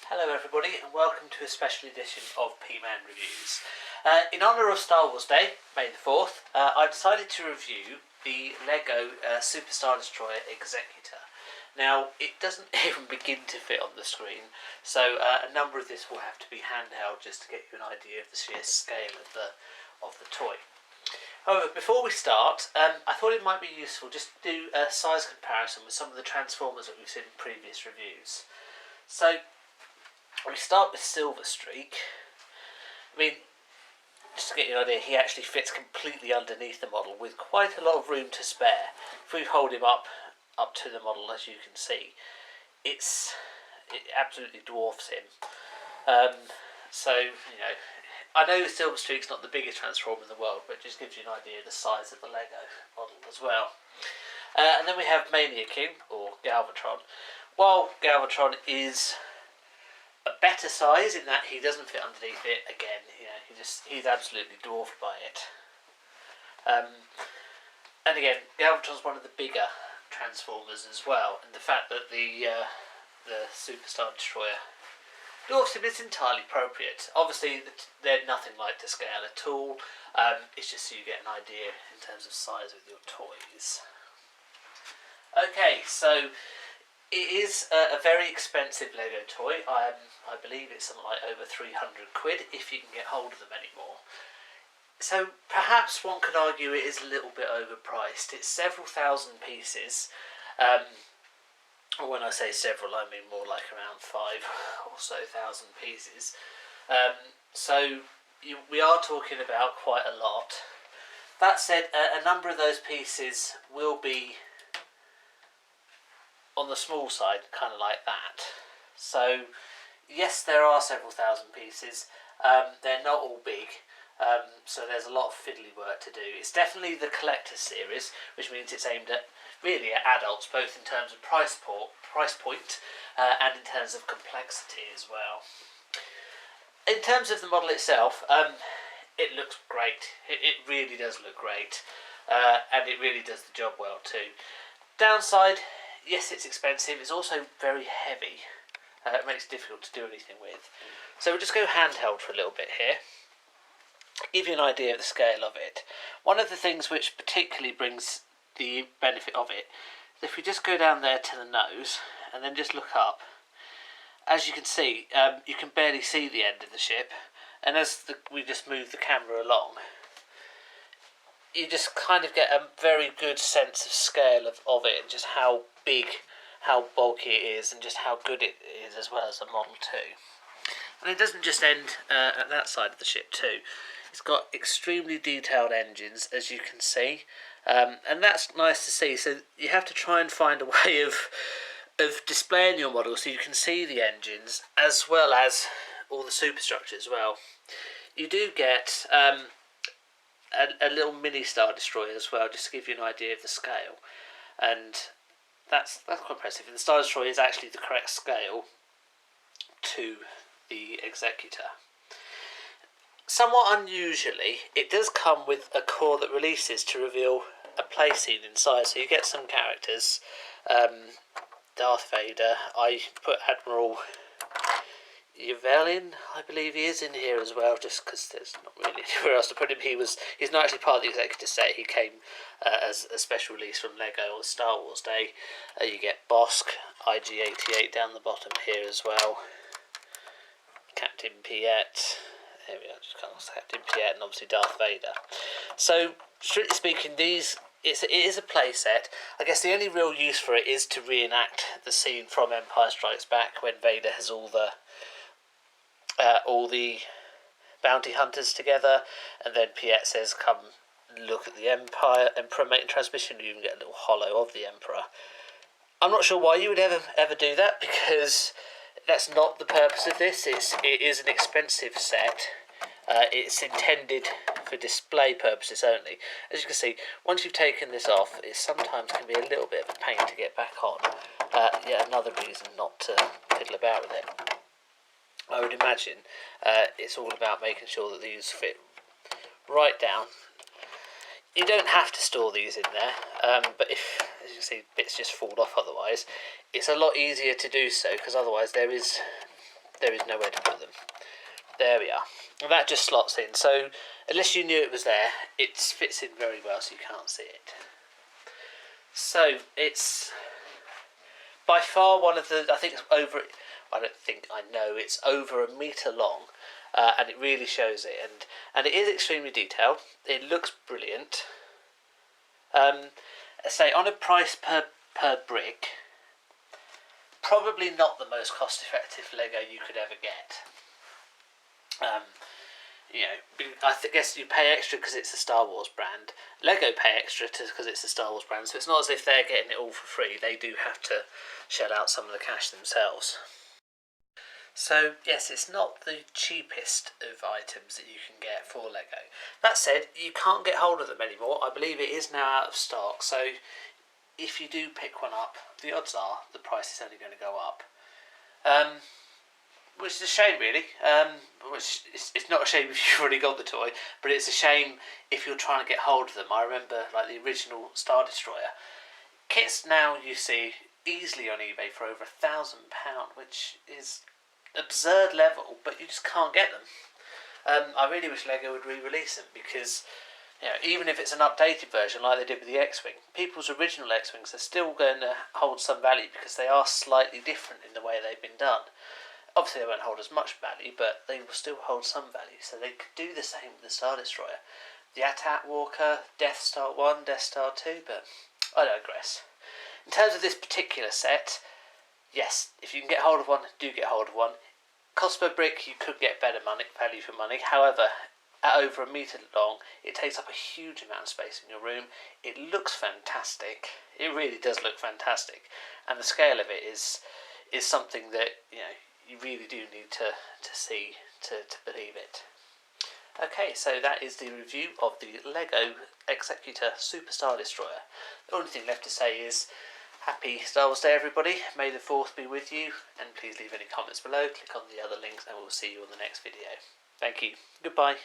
Hello everybody and welcome to a special edition of Peteman Reviews. In honour of Star Wars Day, May the 4th, I decided to review the LEGO Super Star Destroyer Executor. Now, it doesn't even begin to fit on the screen, so a number of this will have to be handheld just to get you an idea of the sheer scale of the toy. However, before we start, I thought it might be useful just to do a size comparison with some of the Transformers that we've seen in previous reviews. So, we start with Silver Streak. I mean, just to get you an idea, he actually fits completely underneath the model with quite a lot of room to spare. If we hold him up to the model, as you can see, it absolutely dwarfs him. So, you know, I know Silver Streak's not the biggest Transformer in the world, but it just gives you an idea of the size of the LEGO model as well. And then we have Mania King, or Galvatron. While Galvatron is a better size in that he doesn't fit underneath it, again, you know, he's absolutely dwarfed by it. And again, Galvatron's one of the bigger Transformers as well, and the fact that the Super Star Destroyer dwarfs him is entirely appropriate. Obviously, they're nothing like to scale at all. It's just so you get an idea in terms of size with your toys. Okay, so it is a very expensive LEGO toy. I believe it's something like over 300 quid if you can get hold of them anymore. So perhaps one could argue it is a little bit overpriced. It's several thousand pieces. When I say several, I mean more like around 5 or so thousand pieces. We are talking about quite a lot. That said, a number of those pieces will be on the small side, kind of like that. So, yes, there are several thousand pieces. They're not all big, so there's a lot of fiddly work to do. It's definitely the collector's series, which means it's aimed at really at adults, both in terms of price point and in terms of complexity as well. In terms of the model itself, it looks great. It really does look great, and it really does the job well too. Downside, yes, it's expensive. It's also very heavy. It makes it difficult to do anything with. So we'll just go handheld for a little bit here. Give you an idea of the scale of it. One of the things which particularly brings the benefit of it is if we just go down there to the nose and then just look up. As you can see, you can barely see the end of the ship, and as we just move the camera along, you just kind of get a very good sense of scale of it, and just how big, how bulky it is, and just how good it is as well as a Model 2. And it doesn't just end at that side of the ship too. It's got extremely detailed engines, as you can see, and that's nice to see. So you have to try and find a way of displaying your model so you can see the engines as well as all the superstructure as well. You do get a little mini Star Destroyer as well, just to give you an idea of the scale, and that's quite impressive. And the Star Destroyer is actually the correct scale to the Executor. Somewhat unusually, it does come with a core that releases to reveal a play scene inside, so you get some characters. Darth Vader, I put Admiral Yavellin, I believe he is in here as well, just because there's not really anywhere else to put him. He's not actually part of the Executor set. He came as a special release from LEGO on Star Wars Day. You get Bosk, IG-88 down the bottom here as well. Captain Piet, there we are, just kind of Captain Piet, and obviously Darth Vader. So, strictly speaking, it is a play set. I guess the only real use for it is to reenact the scene from Empire Strikes Back when Vader has all the bounty hunters together, and then Piet says, "Come look at the Emperor making transmission." You even get a little hollow of the Emperor. I'm not sure why you would ever do that, because that's not the purpose of this. It is an expensive set. It's intended for display purposes only. As you can see, once you've taken this off, it sometimes can be a little bit of a pain to get back on. Yet another reason not to fiddle about with it. I would imagine it's all about making sure that these fit right down. You don't have to store these in there, but if, as you can see, bits just fall off otherwise, it's a lot easier to do so, because otherwise there is there is nowhere to put them. There we are. And that just slots in. So unless you knew it was there, it fits in very well so you can't see it. So it's by far one of the, I think it's over, I don't think, I know it's over a metre long, and it really shows it, and it is extremely detailed. It looks brilliant. Say on a price per brick, probably not the most cost effective Lego you could ever get. You know, I guess you pay extra because it's a Star Wars brand. Lego pay extra because it's a Star Wars brand, so it's not as if they're getting it all for free. They do have to shell out some of the cash themselves. So yes, it's not the cheapest of items that you can get for Lego. That said, you can't get hold of them anymore. I believe it is now out of stock, so if you do pick one up, the odds are the price is only going to go up. Which is a shame, really. Which it's not a shame if you've already got the toy, but it's a shame if you're trying to get hold of them. I remember, like, the original Star Destroyer kits now you see easily on eBay for over £1,000, which is absurd level, but you just can't get them. I really wish Lego would re-release them because, you know, even if it's an updated version like they did with the X-Wing, people's original X-Wings are still going to hold some value because they are slightly different in the way they've been done. Obviously they won't hold as much value, but they will still hold some value, so they could do the same with the Star Destroyer. The AT-AT Walker, Death Star 1, Death Star 2, but I digress. In terms of this particular set, yes, if you can get hold of one, do get hold of one. Cost per brick, you could get better value for money. However, at over a metre long, it takes up a huge amount of space in your room. It looks fantastic. It really does look fantastic, and the scale of it is something that, you know, you really do need to see to believe it. Okay, so that is the review of the Lego Executor Super Star Destroyer. The only thing left to say is happy Star Wars Day, everybody. May the 4th be with you, and please leave any comments below. Click on the other links and we'll see you on the next video. Thank you. Goodbye.